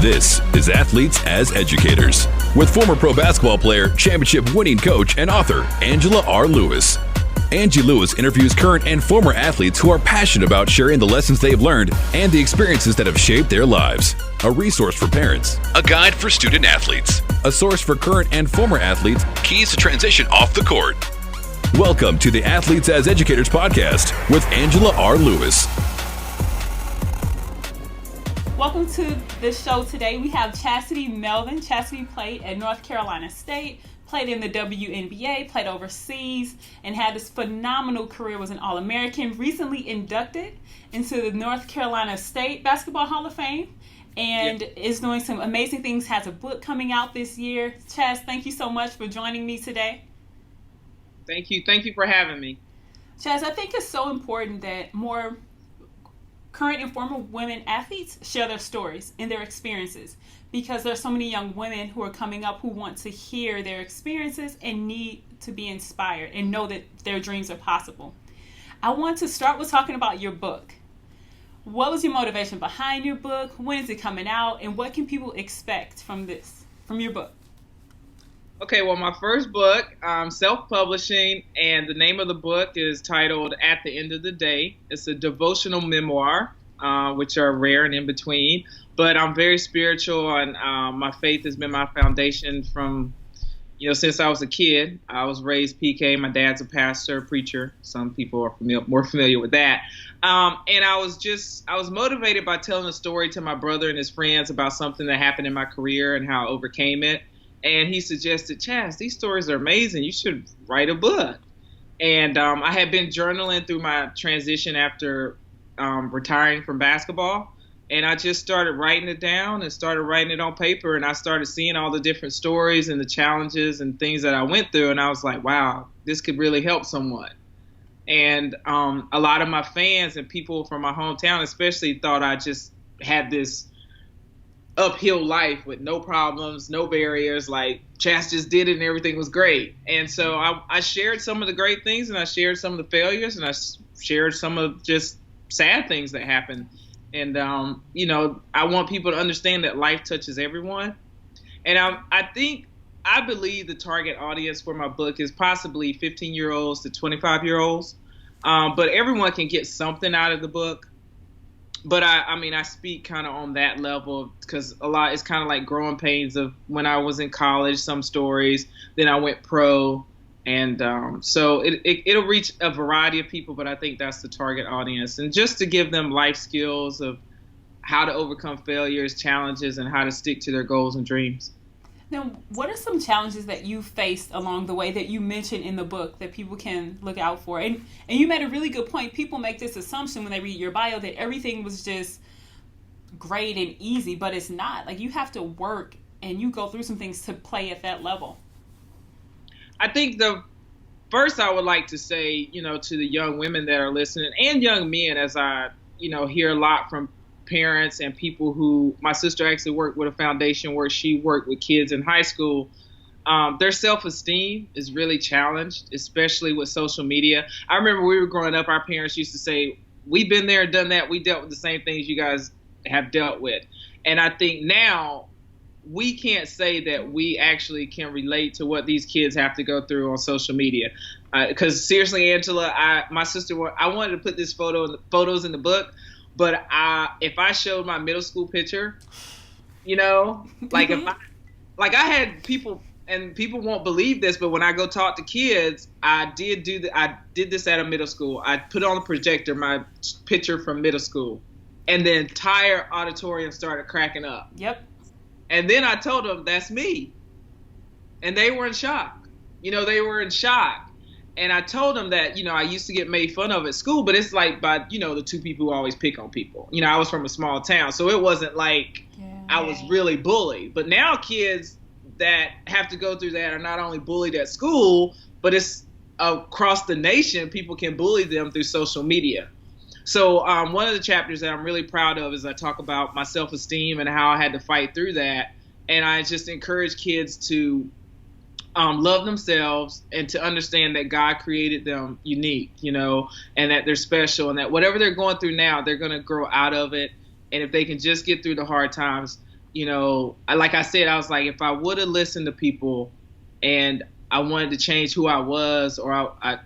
This is Athletes as Educators with former pro basketball player, championship winning coach, and author Angela R. Lewis. Angie Lewis interviews current and former athletes who are passionate about sharing the lessons they've learned and the experiences that have shaped their lives. A resource for parents, a guide for student athletes, a source for current and former athletes, keys to transition off the court. Welcome to the Athletes as Educators podcast with Angela R. Lewis. Welcome to the show today. We have Chasity Melvin. Chasity played at North Carolina State, played in the WNBA, played overseas, and had this phenomenal career, was an All-American, recently inducted into the North Carolina State Basketball Hall of Fame, and is doing some amazing things, has a book coming out this year. Chas, thank you so much for joining me today. Thank you. Thank you for having me. Chas, I think it's so important that more current and former women athletes share their stories and their experiences, because there's so many young women who are coming up who want to hear their experiences and need to be inspired and know that their dreams are possible. I want to start with talking about your book. What was your motivation behind your book? When is it coming out? And what can people expect from your book? Okay, well, my first book, self-publishing, and the name of the book is titled At the End of the Day. It's a devotional memoir, which are rare and in between. But I'm very spiritual, and my faith has been my foundation from, since I was a kid. I was raised PK. My dad's a pastor, preacher. Some people are more familiar with that. And I was motivated by telling a story to my brother and his friends about something that happened in my career and how I overcame it. And he suggested, Chas, these stories are amazing. You should write a book. And I had been journaling through my transition after retiring from basketball. And I just started writing it down and started writing it on paper. And I started seeing all the different stories and the challenges and things that I went through. And I was like, wow, this could really help someone. And a lot of my fans and people from my hometown especially thought I just had this uphill life with no problems, no barriers, like Chas just did it and everything was great. And so I shared some of the great things, and I shared some of the failures, and I shared some of just sad things that happened. And, I want people to understand that life touches everyone. And I believe the target audience for my book is possibly 15-year-olds to 25-year-olds. But everyone can get something out of the book. But I speak kind of on that level because it's kind of like growing pains of when I was in college, some stories, then I went pro. And so it'll reach a variety of people, but I think that's the target audience. And just to give them life skills of how to overcome failures, challenges, and how to stick to their goals and dreams. Now, what are some challenges that you faced along the way that you mentioned in the book that people can look out for? And you made a really good point. People make this assumption when they read your bio that everything was just great and easy, but it's not. Like, you have to work and you go through some things to play at that level. I think the first I would like to say, to the young women that are listening and young men, as I, hear a lot from parents and people who, my sister actually worked with a foundation where she worked with kids in high school. Their self-esteem is really challenged, especially with social media. I remember we were growing up, our parents used to say, we've been there and done that. We dealt with the same things you guys have dealt with. And I think now we can't say that we actually can relate to what these kids have to go through on social media. Because seriously, Angela, my sister, I wanted to put this photos in the book. But if I showed my middle school picture, I had people, and people won't believe this, but when I go talk to kids, I did this at a middle school. I put on the projector my picture from middle school, and the entire auditorium started cracking up. Yep. And then I told them that's me, and they were in shock. They were in shock. And I told them that, I used to get made fun of at school, but it's like by, the two people who always pick on people. I was from a small town, so it wasn't like I was really bullied. But now kids that have to go through that are not only bullied at school, but it's across the nation, people can bully them through social media. So one of the chapters that I'm really proud of is I talk about my self-esteem and how I had to fight through that. And I just encourage kids to love themselves and to understand that God created them unique, and that they're special, and that whatever they're going through now, they're going to grow out of it. And if they can just get through the hard times, like I said, I was like, if I would have listened to people and I wanted to change who I was, or I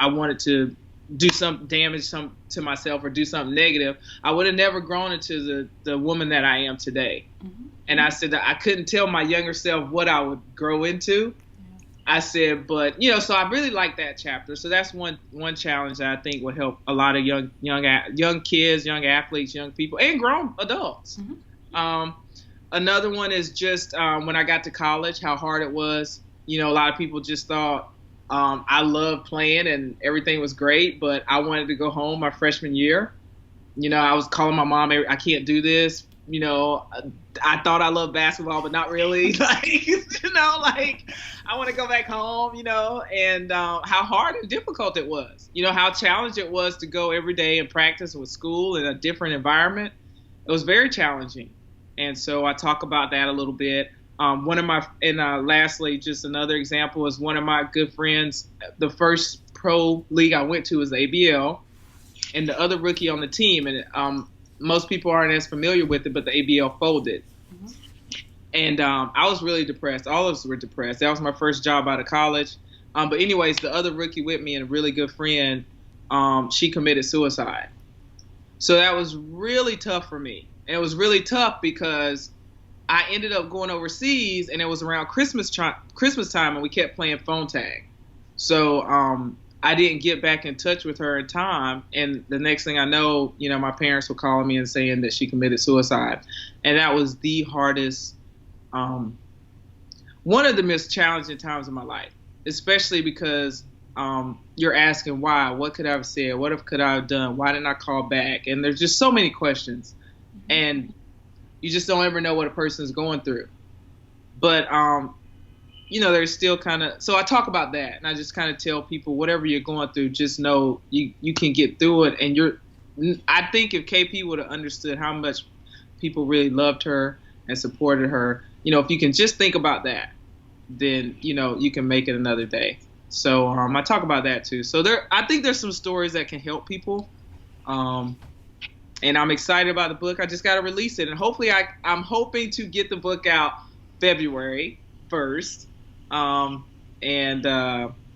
wanted to do some damage to myself or do something negative, I would have never grown into the woman that I am today. Mm-hmm. And I said that I couldn't tell my younger self what I would grow into. Yeah. I said, but so I really like that chapter. So that's one challenge that I think would help a lot of young kids, young athletes, young people, and grown adults. Mm-hmm. Another one is just when I got to college, how hard it was. A lot of people just thought I loved playing and everything was great, but I wanted to go home my freshman year. I was calling my mom, I can't do this. I thought I loved basketball, but not really. I want to go back home, and how hard and difficult it was. How challenging it was to go every day and practice with school in a different environment. It was very challenging. And so I talk about that a little bit. Lastly, just another example is one of my good friends. The first pro league I went to was the ABL, and the other rookie on the team. And most people aren't as familiar with it, but the ABL folded. Mm-hmm. And I was really depressed. All of us were depressed. That was my first job out of college. But anyways, the other rookie with me and a really good friend, she committed suicide. So that was really tough for me. And it was really tough because I ended up going overseas, and it was around Christmas time, and we kept playing phone tag. So I didn't get back in touch with her in time, and the next thing I know, my parents were calling me and saying that she committed suicide. And that was the hardest, one of the most challenging times of my life, especially because you're asking why, what could I have said, what could I have done, why didn't I call back? And there's just so many questions, and you just don't ever know what a person is going through. But, there's still so I talk about that, and I just kind of tell people, whatever you're going through, just know you can get through it. And I think if KP would have understood how much people really loved her and supported her, if you can just think about that, then, you can make it another day. So I talk about that too. So I think there's some stories that can help people. And I'm excited about the book. I just got to release it. And hopefully I'm hoping to get the book out February 1st. And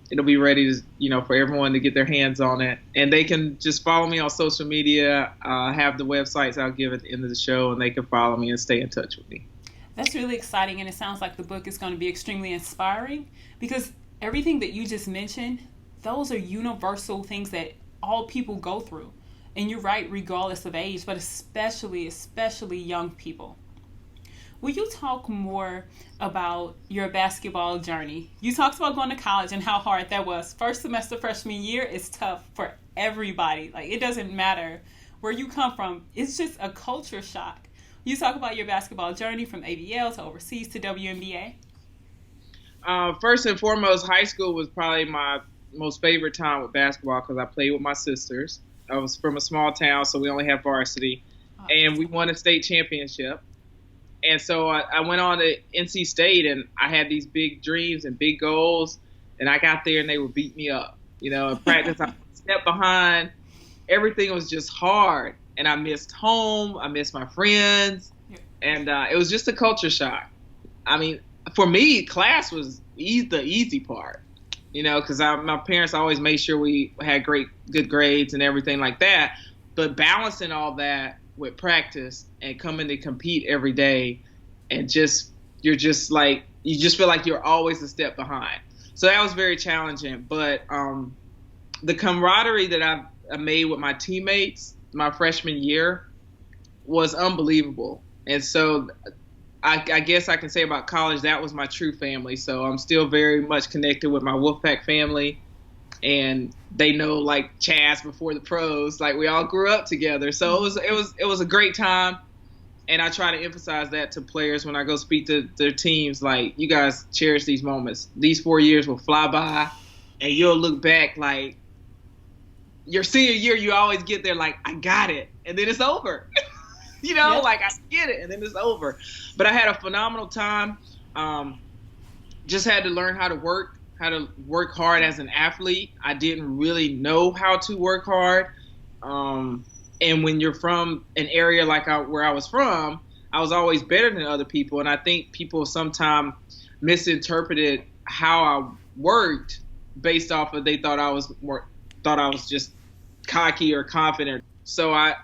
it'll be ready to, for everyone to get their hands on it. And they can just follow me on social media. Have the websites I'll give at the end of the show, and they can follow me and stay in touch with me. That's really exciting. And it sounds like the book is going to be extremely inspiring, because everything that you just mentioned, those are universal things that all people go through. And you're right, regardless of age, but especially young people. Will you talk more about your basketball journey? You talked about going to college and how hard that was. First semester freshman year is tough for everybody. It doesn't matter where you come from. It's just a culture shock. You talk about your basketball journey from ABL to overseas to WNBA. First and foremost, high school was probably my most favorite time with basketball because I played with my sisters. I was from a small town, so we only had varsity. And we won a state championship. And so I went on to NC State, and I had these big dreams and big goals. And I got there, and they would beat me up. In practice, I stepped behind. Everything was just hard. And I missed home. I missed my friends. And it was just a culture shock. I mean, for me, class was the easy part. Because my parents always made sure we had good grades and everything like that. But balancing all that with practice and coming to compete every day, and you just feel like you're always a step behind. So that was very challenging. But the camaraderie that I made with my teammates my freshman year was unbelievable. And so I guess I can say about college, that was my true family. So I'm still very much connected with my Wolfpack family, and they know Chaz before the pros. We all grew up together. So it was a great time, and I try to emphasize that to players when I go speak to their teams. You guys cherish these moments. These 4 years will fly by, and you'll look back your senior year. You always get there I got it, and then it's over. I get it, and then it's over. But I had a phenomenal time. Just had to learn how to work hard as an athlete. I didn't really know how to work hard. And when you're from an area where I was from, I was always better than other people. And I think people sometimes misinterpreted how I worked based off of they thought I was just cocky or confident. So I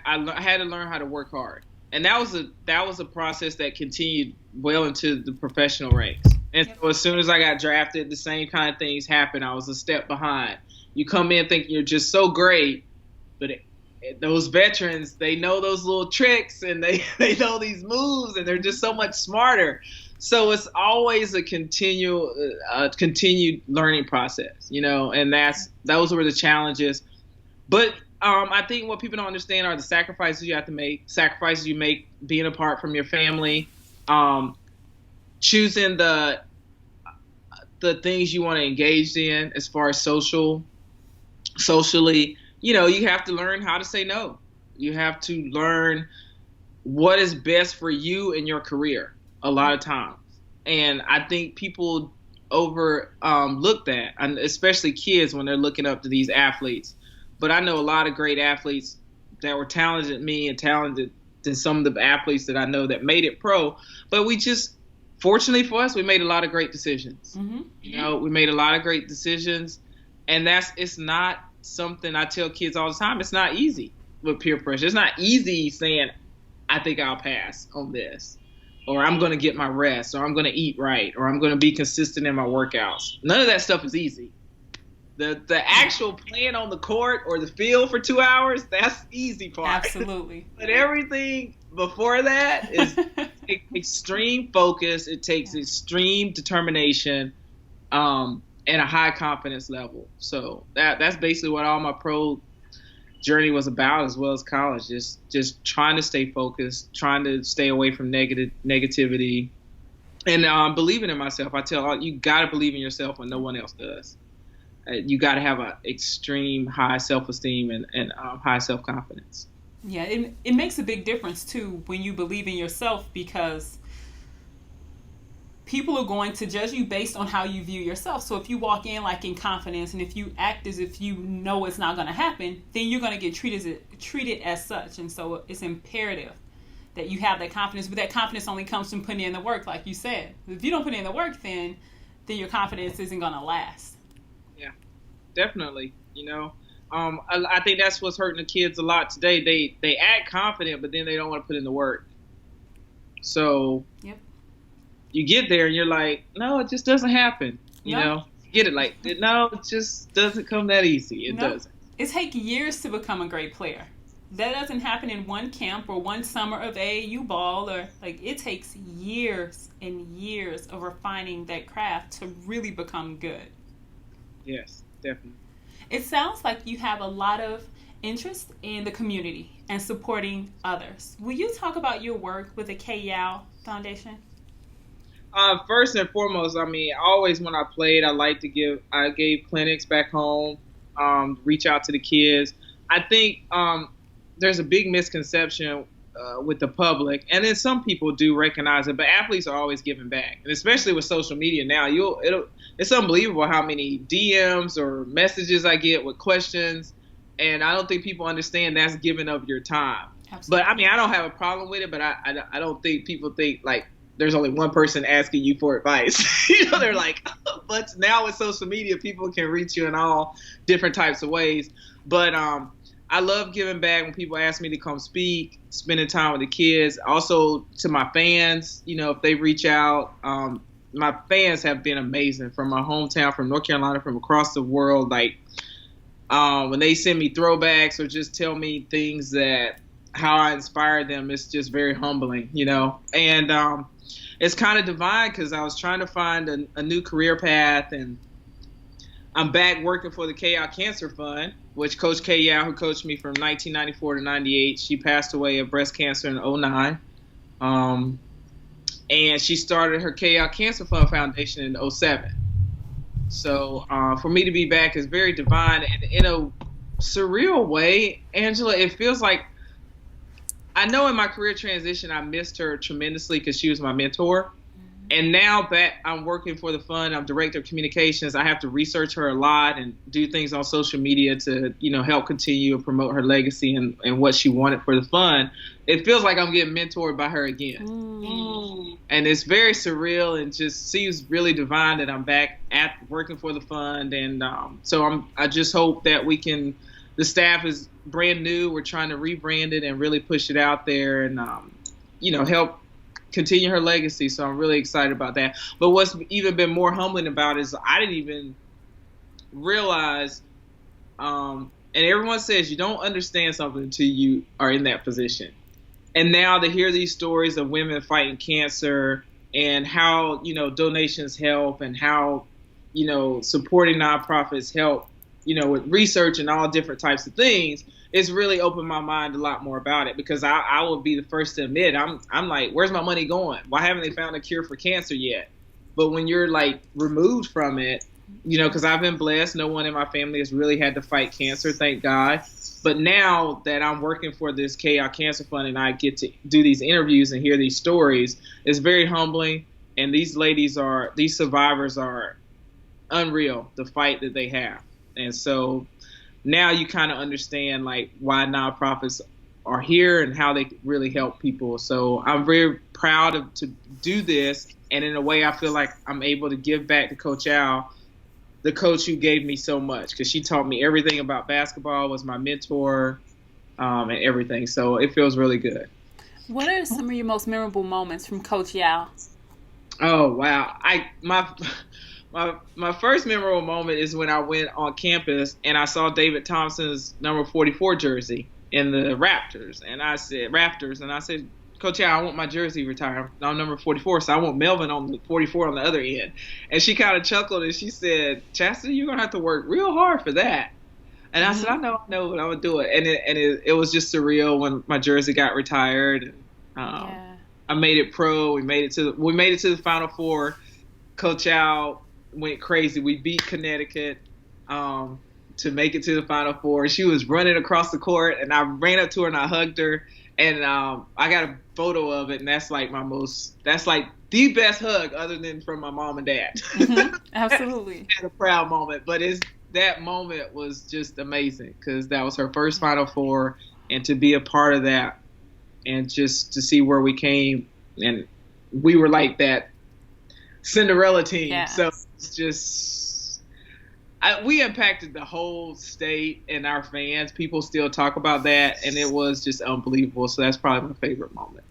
had to learn how to work hard. And that was a process that continued well into the professional ranks. And so as soon as I got drafted, the same kind of things happened. I was a step behind. You come in thinking you're just so great, but those veterans, they know those little tricks and they know these moves, and they're just so much smarter. So it's always a continued learning process, you know, and those were the challenges. But I think what people don't understand are the sacrifices you have to make, sacrifices you make being apart from your family, choosing the things you want to engage in as far as socially. You know, you have to learn how to say no. You have to learn what is best for you in your career a lot of times. And I think people look that, and especially kids when they're looking up to these athletes. But I know a lot of great athletes that were talented than me and talented than some of the athletes that I know that made it pro. But we just, fortunately for us, we made a lot of great decisions. Mm-hmm. You know, we made a lot of great decisions. And it's not something I tell kids all the time. It's not easy with peer pressure. It's not easy saying, I think I'll pass on this, or I'm going to get my rest, or I'm going to eat right, or I'm going to be consistent in my workouts. None of that stuff is easy. The actual playing on the court or the field for 2 hours, that's the easy part. Absolutely. But everything before that is extreme focus. It takes extreme determination, and a high confidence level. So that's basically what all my pro journey was about, as well as college. Just trying to stay focused, trying to stay away from negativity, and believing in myself. I tell you got to believe in yourself when no one else does. You got to have an extreme high self-esteem and high self-confidence. Yeah, it makes a big difference, too, when you believe in yourself, because people are going to judge you based on how you view yourself. So if you walk in like in confidence, and if you act as if you know it's not going to happen, then you're going to get treated as such. And so it's imperative that you have that confidence. But that confidence only comes from putting in the work, like you said. If you don't put in the work, then your confidence isn't going to last. Yeah, definitely. You know, I think that's what's hurting the kids a lot today. They act confident, but then they don't want to put in the work. So you get there and you're like, no, it just doesn't happen. You know, get it? Like, no, it just doesn't come that easy. It doesn't. It takes years to become a great player. That doesn't happen in one camp or one summer of AAU ball, or like it takes years and years of refining that craft to really become good. Yes, definitely. It sounds like you have a lot of interest in the community and supporting others. Will you talk about your work with the K. Yao Foundation? First and foremost, I mean, always when I played, I gave clinics back home, reach out to the kids. I think there's a big misconception with the public, and then some people do recognize it, but athletes are always giving back, and especially with social media now, it's unbelievable how many DMs or messages I get with questions, and I don't think people understand that's giving up your time. Absolutely. But I mean, I don't have a problem with it, but I don't think people think like there's only one person asking you for advice. You know, they're like, but now with social media, people can reach you in all different types of ways. But I love giving back when people ask me to come speak, spending time with the kids. Also to my fans, you know, if they reach out, my fans have been amazing from my hometown, from North Carolina, from across the world. Like when they send me throwbacks or just tell me things that how I inspired them, it's just very humbling, you know. And it's kind of divine because I was trying to find a new career path, and I'm back working for the K.I. Cancer Fund, which Coach K. Yao, who coached me from 1994 to 98, she passed away of breast cancer in 2009. And she started her K.I. Cancer Fund Foundation in 2007. So for me to be back is very divine. And in a surreal way, Angela, it feels like, I know in my career transition, I missed her tremendously because she was my mentor. And now that I'm working for the fund, I'm director of communications. I have to research her a lot and do things on social media to, help continue to promote her legacy and what she wanted for the fund. It feels like I'm getting mentored by her again. And it's very surreal and just seems really divine that I'm back at working for the fund. And so I just hope that the staff is brand new. We're trying to rebrand it and really push it out there and, help continue her legacy. So I'm really excited about that. But what's even been more humbling about it is I didn't even realize, and everyone says you don't understand something until you are in that position. And now to hear these stories of women fighting cancer and how, donations help and how, supporting nonprofits help, with research and all different types of things, it's really opened my mind a lot more about it, because I will be the first to admit, I'm like, where's my money going? Why haven't they found a cure for cancer yet? But when you're like removed from it, because I've been blessed, no one in my family has really had to fight cancer, thank God. But now that I'm working for this KI Cancer Fund and I get to do these interviews and hear these stories, it's very humbling. And these survivors are unreal, the fight that they have. And so now you kind of understand like why nonprofits are here and how they really help people. So I'm very proud to do this. And in a way, I feel like I'm able to give back to Coach Al, the coach who gave me so much, because she taught me everything about basketball, was my mentor, and everything. So it feels really good. What are some of your most memorable moments from Coach Yao? Oh, wow. My first memorable moment is when I went on campus and I saw David Thompson's number 44 jersey in the Raptors. And I said, Coach Al, I want my jersey retired. I'm number 44, so I want Melvin on the 44 on the other end. And she kind of chuckled and she said, Chasity, you're going to have to work real hard for that. And I said, I know, but I'm going to do it. And it was just surreal when my jersey got retired. I made it pro. We made it to the Final Four. Coach Al went crazy. We beat Connecticut to make it to the Final Four. She was running across the court, and I ran up to her and I hugged her. And I got a photo of it, and that's like the best hug other than from my mom and dad. Mm-hmm. Absolutely. Had a proud moment, but that moment was just amazing because that was her first Final Four, and to be a part of that and just to see where we came, and we were like that Cinderella team. Yeah. So it's just we impacted the whole state and our fans. People still talk about that, and it was just unbelievable. So that's probably my favorite moment.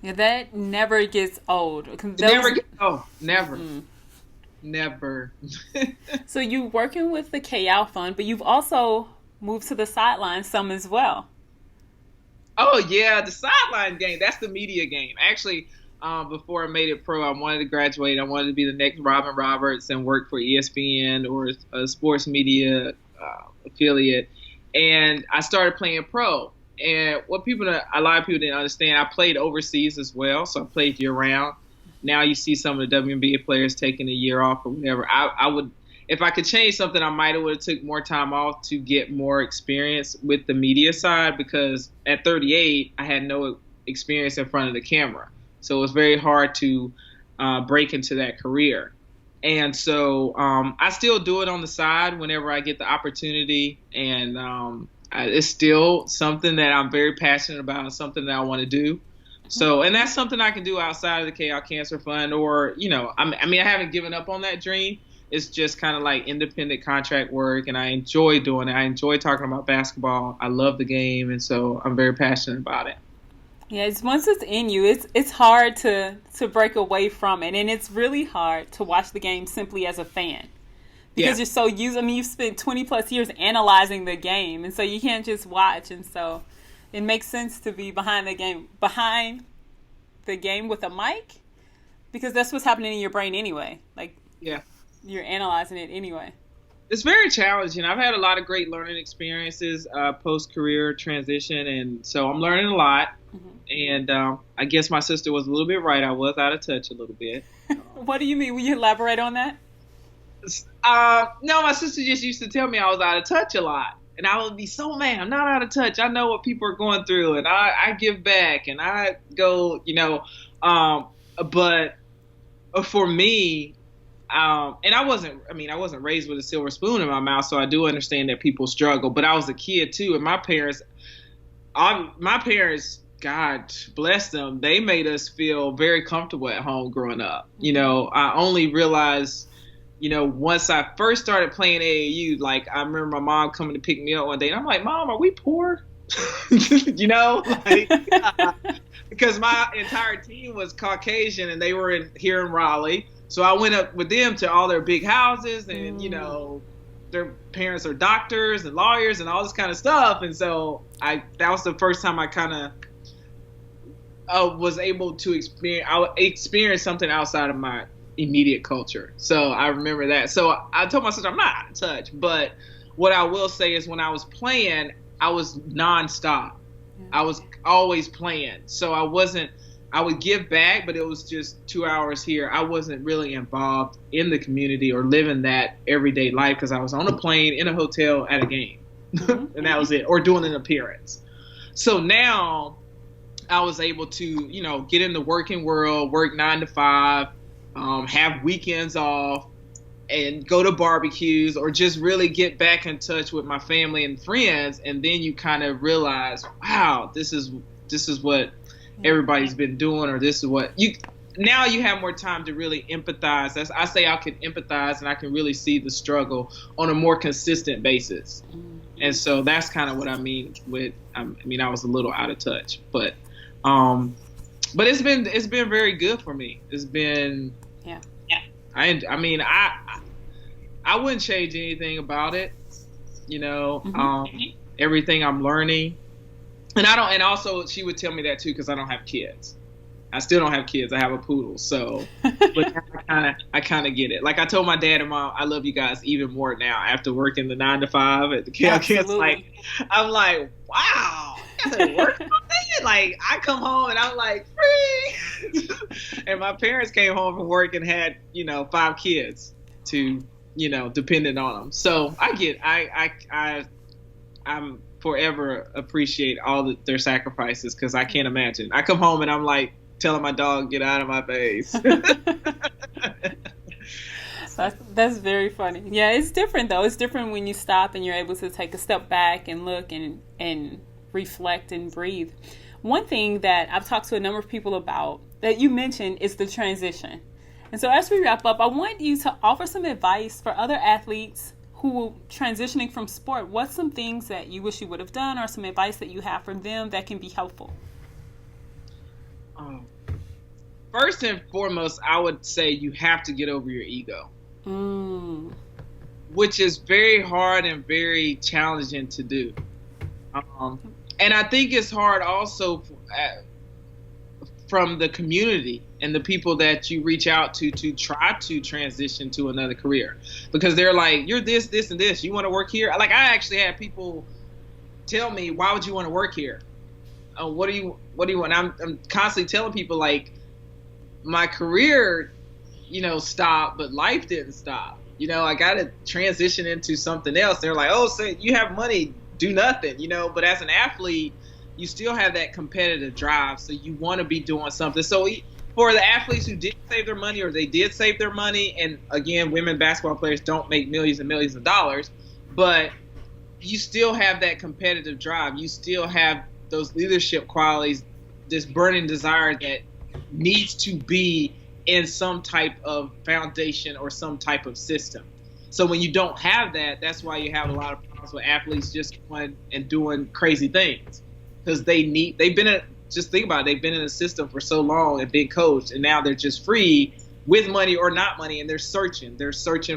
Yeah, that never gets old. Never. Never. So you're working with the KL Fund, but you've also moved to the sideline some as well. Oh, yeah, the sideline game. That's the media game. Actually, before I made it pro, I wanted to graduate. I wanted to be the next Robin Roberts and work for ESPN or a sports media affiliate. And I started playing pro. And a lot of people didn't understand, I played overseas as well, so I played year-round. Now you see some of the WNBA players taking a year off or whatever. I would, if I could change something, I might have took more time off to get more experience with the media side, because at 38, I had no experience in front of the camera. So it was very hard to break into that career. And so I still do it on the side whenever I get the opportunity. And it's still something that I'm very passionate about and something that I want to do. So, and that's something I can do outside of the KL Cancer Fund, or, I haven't given up on that dream. It's just kind of like independent contract work, and I enjoy doing it. I enjoy talking about basketball. I love the game, and so I'm very passionate about it. Yeah, once it's in you, it's hard to break away from it, and it's really hard to watch the game simply as a fan. Because you're so used. You've spent 20 plus years analyzing the game, and so you can't just watch. And so it makes sense to be behind the game with a mic, because that's what's happening in your brain anyway. You're analyzing it anyway. It's very challenging. I've had a lot of great learning experiences post-career transition, and so I'm learning a lot. Mm-hmm. And I guess my sister was a little bit right. I was out of touch a little bit. What do you mean? Will you elaborate on that? No, my sister just used to tell me I was out of touch a lot. And I would be so mad. I'm not out of touch. I know what people are going through, and I give back, and I go, but for me, and I wasn't raised with a silver spoon in my mouth, so I do understand that people struggle. But I was a kid too, and my parents, God bless them, they made us feel very comfortable at home growing up. You know, I only realized, you know, once I first started playing AAU, like I remember my mom coming to pick me up one day, and I'm like, Mom, are we poor? You know, like because my entire team was Caucasian, and they were here in Raleigh. So I went up with them to all their big houses, and you know, their parents are doctors and lawyers and all this kind of stuff. And so that was the first time I kind of was able to experience something outside of my immediate culture. So I remember that. So I told my sister I'm not out of touch, but what I will say is when I was playing, I was nonstop. I was always playing. So I would give back, but it was just 2 hours here. I wasn't really involved in the community or living that everyday life because I was on a plane, in a hotel, at a game. And that was it, or doing an appearance. So now I was able to, you know, get in the working world, work 9 to 5, have weekends off, and go to barbecues, or just really get back in touch with my family and friends. And then you kind of realize, wow, this is what everybody's been doing, or this is what now you have more time to really empathize. I say I can empathize, and I can really see the struggle on a more consistent basis. And so that's kind of what I mean with, I was a little out of touch, but it's been very good for me. It's been, I wouldn't change anything about it. You know, everything I'm learning. And also she would tell me that too, because I don't have kids. I still don't have kids. I have a poodle. So, but I kind of get it. Like I told my dad and mom, I love you guys even more now after working the 9 to 5 at the kids. Like, I'm like, wow, I gotta work all day. Like I come home and I'm like free. And my parents came home from work and had, you know, 5 kids to, you know, dependent on them. So I'm forever appreciate all their sacrifices, because I can't imagine. I come home and I'm like telling my dog, get out of my face. That's very funny. Yeah, it's different though. It's different when you stop and you're able to take a step back and look and reflect and breathe. One thing that I've talked to a number of people about that you mentioned is the transition. And so as we wrap up, I want you to offer some advice for other athletes who are transitioning from sport. What's some things that you wish you would have done, or some advice that you have for them that can be helpful? First and foremost, I would say you have to get over your ego, which is very hard and very challenging to do. And I think it's hard also from the community and the people that you reach out to try to transition to another career, because they're like, you're this, this, and this. You want to work here? Like I actually had people tell me, why would you want to work here? What do you want? I'm constantly telling people, like, my career, you know, stopped, but life didn't stop. You know, I got to transition into something else. They're like, oh, so you have money, do nothing, you know, but as an athlete, you still have that competitive drive. So you want to be doing something. So for the athletes who did save their money, or they did save their money, and again, women basketball players don't make millions and millions of dollars, but you still have that competitive drive. You still have those leadership qualities, this burning desire that needs to be in some type of foundation or some type of system. So when you don't have that, that's why you have a lot of problems with athletes just going and doing crazy things, because just think about it, they've been in the system for so long and been coached, and now they're just free with money or not money, and they're searching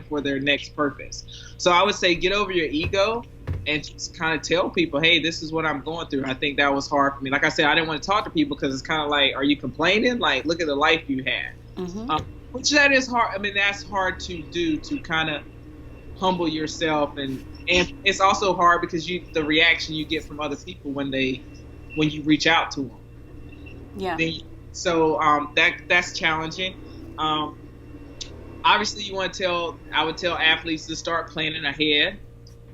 for their next purpose. So I would say get over your ego and just kind of tell people, hey, this is what I'm going through. I think that was hard for me. Like I said, I didn't want to talk to people because it's kind of like, are you complaining? Like, look at the life you had. Which that is hard. I mean, that's hard to do, to kind of humble yourself, and it's also hard because the reaction you get from other people when you reach out to them. Yeah. That's challenging. Obviously, I would tell athletes to start planning ahead.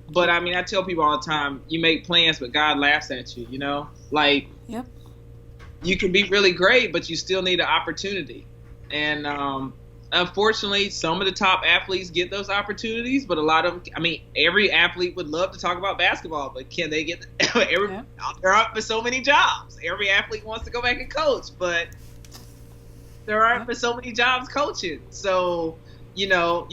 But I mean, I tell people all the time, you make plans, but God laughs at you, you know? Like, you can be really great, but you still need an opportunity. And Unfortunately, some of the top athletes get those opportunities, but a lot of, I mean, every athlete would love to talk about basketball, but can they get, there aren't for so many jobs. Every athlete wants to go back and coach, but there aren't for so many jobs coaching. So, you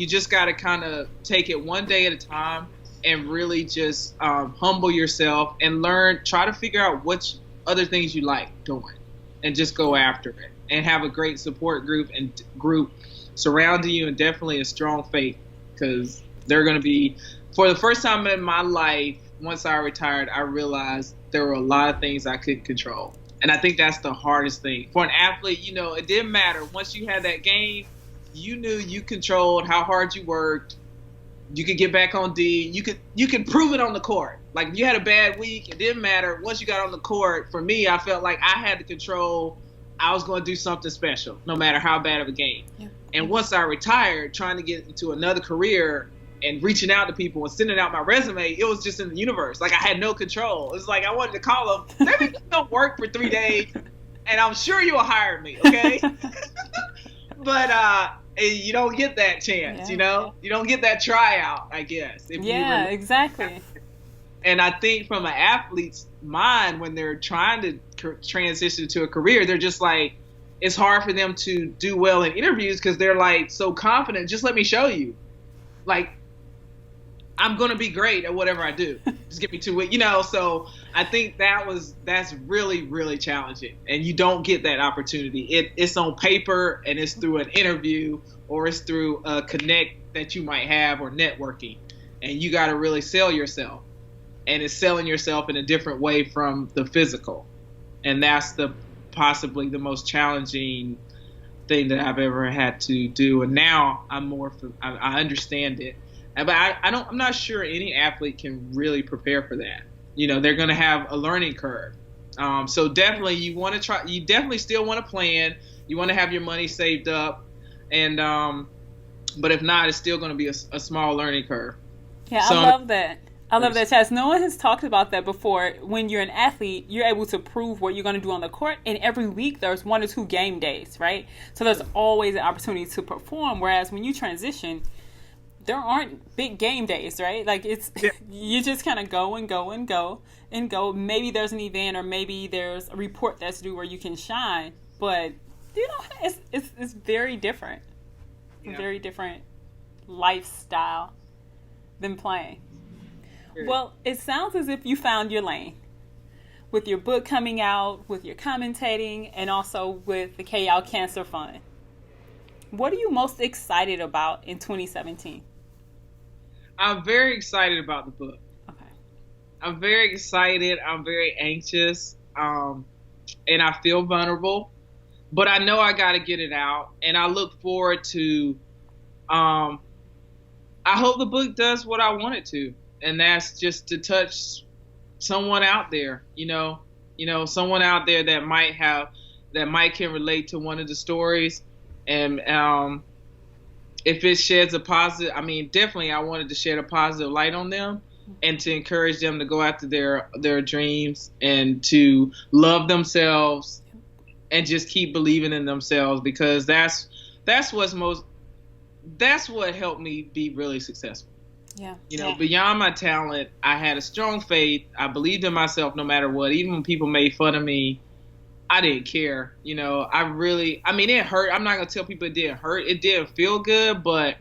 just got to kind of take it one day at a time and really just humble yourself and try to figure out which other things you like doing and just go after it and have a great support group surrounding you, and definitely a strong faith, because they're going to be, for the first time in my life, once I retired, I realized there were a lot of things I couldn't control. And I think that's the hardest thing. For an athlete, it didn't matter. Once you had that game, you knew you controlled how hard you worked. You could get back on D. You could prove it on the court. Like, if you had a bad week, it didn't matter. Once you got on the court, for me, I felt like I had to control. I was going to do something special, no matter how bad of a game. Yeah. And once I retired, trying to get into another career and reaching out to people and sending out my resume, it was just in the universe. Like, I had no control. It was like I wanted to call them, let me come work for 3 days, and I'm sure you'll hire me, okay? But you don't get that chance, You don't get that tryout, I guess. Exactly. And I think from an athlete's mind, when they're trying to transition to a career, they're just like, it's hard for them to do well in interviews because they're like so confident. Just let me show you. Like, I'm going to be great at whatever I do. Just give me 2 weeks, So I think that's really, really challenging. And you don't get that opportunity. It's on paper, and it's through an interview, or it's through a connect that you might have, or networking. And you got to really sell yourself. And it's selling yourself in a different way from the physical. And that's possibly the most challenging thing that I've ever had to do. And now I understand it. But I'm not sure any athlete can really prepare for that. They're going to have a learning curve. So definitely you definitely still want to plan. You want to have your money saved up. And, but if not, it's still going to be a small learning curve. Yeah, I love that. I love that, Chaz. No one has talked about that before. When you're an athlete, you're able to prove what you're going to do on the court. And every week there's 1 or 2 game days, right? So there's always an opportunity to perform. Whereas when you transition, there aren't big game days, right? Like, you just kind of go and go and go and go. Maybe there's an event, or maybe there's a report that's due where you can shine. But, it's very different. Yeah. A very different lifestyle than playing. Well, it sounds as if you found your lane with your book coming out, with your commentating, and also with the KL Cancer Fund. What are you most excited about in 2017? I'm very excited about the book. Okay. I'm very excited. I'm very anxious. And I feel vulnerable. But I know I got to get it out. And I look forward to, I hope the book does what I want it to. And that's just to touch someone out there, someone out there that might can relate to one of the stories. And if it sheds a positive, definitely I wanted to shed a positive light on them and to encourage them to go after their dreams and to love themselves and just keep believing in themselves, because that's what helped me be really successful. Yeah. Beyond my talent, I had a strong faith. I believed in myself no matter what. Even when people made fun of me, I didn't care. It hurt. I'm not going to tell people it didn't hurt. It didn't feel good, but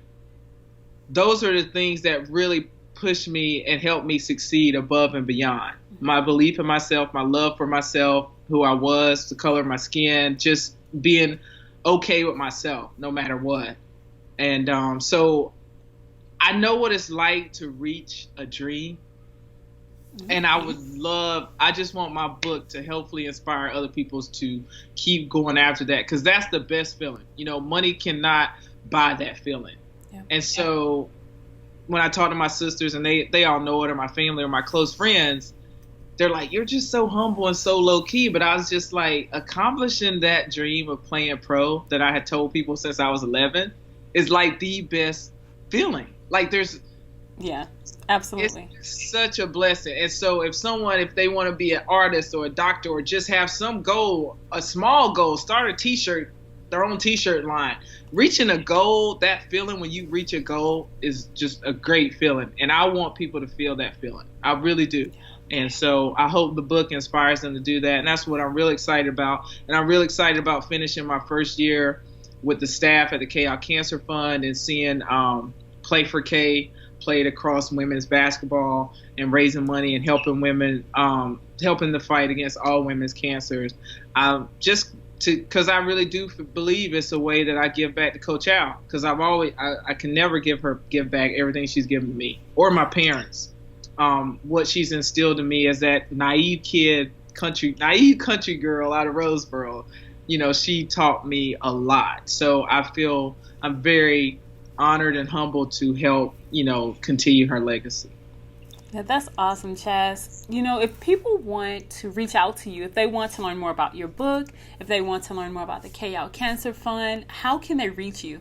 those are the things that really pushed me and helped me succeed above and beyond. My belief in myself, my love for myself, who I was, the color of my skin, just being okay with myself no matter what. And so I know what it's like to reach a dream. And I just want my book to hopefully inspire other people to keep going after that, because that's the best feeling. Money cannot buy that feeling. Yeah. And so when I talk to my sisters, and they all know it, or my family or my close friends, they're like, you're just so humble and so low key. But I was just like, accomplishing that dream of playing pro that I had told people since I was 11 is like the best feeling. Like, yeah, absolutely. It's such a blessing. And so if they want to be an artist or a doctor or just have some goal, a small goal, start a t-shirt, their own t-shirt line. Reaching a goal, that feeling when you reach a goal is just a great feeling. And I want people to feel that feeling. I really do. And so I hope the book inspires them to do that. And that's what I'm really excited about. And I'm really excited about finishing my first year with the staff at the KL Cancer Fund and seeing Play for K played across women's basketball and raising money and helping women, helping the fight against all women's cancers. Because I really do believe it's a way that I give back to Coach Al. Because I can never give back everything she's given me or my parents. What she's instilled in me is that naive country girl out of Roseboro. You know, she taught me a lot. So I feel I'm very honored and humbled to help, continue her legacy. Yeah, that's awesome, Chas. If people want to reach out to you, if they want to learn more about your book, if they want to learn more about the KL Cancer Fund, how can they reach you?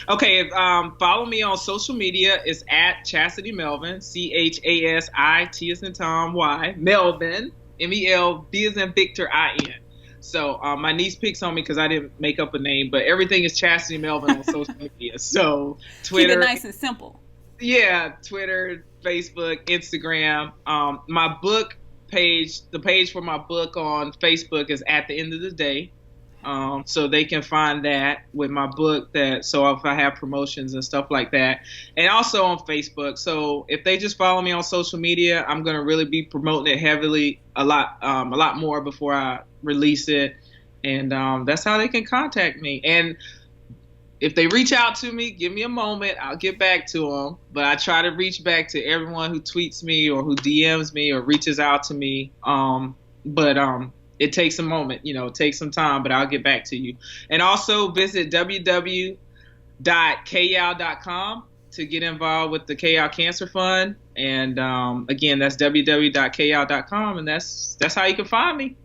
Okay, follow me on social media. It's at Chasity Melvin, CHASIT as in Tom, Y, Melvin, MELV as in Victor, IN. So my niece picks on me because I didn't make up a name, but everything is Chasity Melvin on social media. So Twitter. Keep it nice and simple. Yeah, Twitter, Facebook, Instagram. My book page, the page for my book on Facebook is At the End of the Day. So they can find that with my book so if I have promotions and stuff like that, and also on Facebook. So if they just follow me on social media, I'm going to really be promoting it heavily, a lot more before I release it. And, that's how they can contact me. And if they reach out to me, give me a moment, I'll get back to them. But I try to reach back to everyone who tweets me or who DMs me or reaches out to me. It takes a moment, it takes some time, but I'll get back to you. And also visit www.kyal.com to get involved with the KL Cancer Fund. And again, that's www.kyal.com, and that's how you can find me.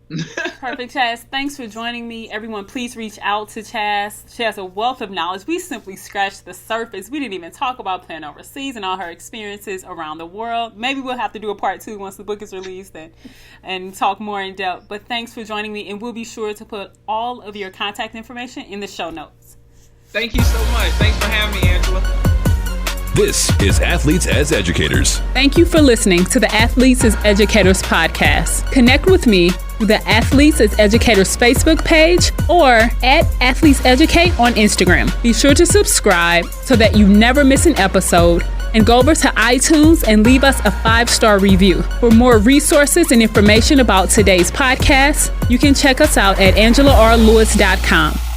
Perfect, Chas. Thanks for joining me. Everyone, please reach out to Chas. She has a wealth of knowledge. We simply scratched the surface. We didn't even talk about playing overseas and all her experiences around the world. Maybe we'll have to do a part 2 once the book is released and talk more in depth. But thanks for joining me, and we'll be sure to put all of your contact information in the show notes. Thank you so much. Thanks for having me, Angela. This is Athletes as Educators. Thank you for listening to the Athletes as Educators podcast. Connect with me through the Athletes as Educators Facebook page or at Athletes Educate on Instagram. Be sure to subscribe so that you never miss an episode, and go over to iTunes and leave us a 5-star review. For more resources and information about today's podcast, you can check us out at AngelaRLewis.com.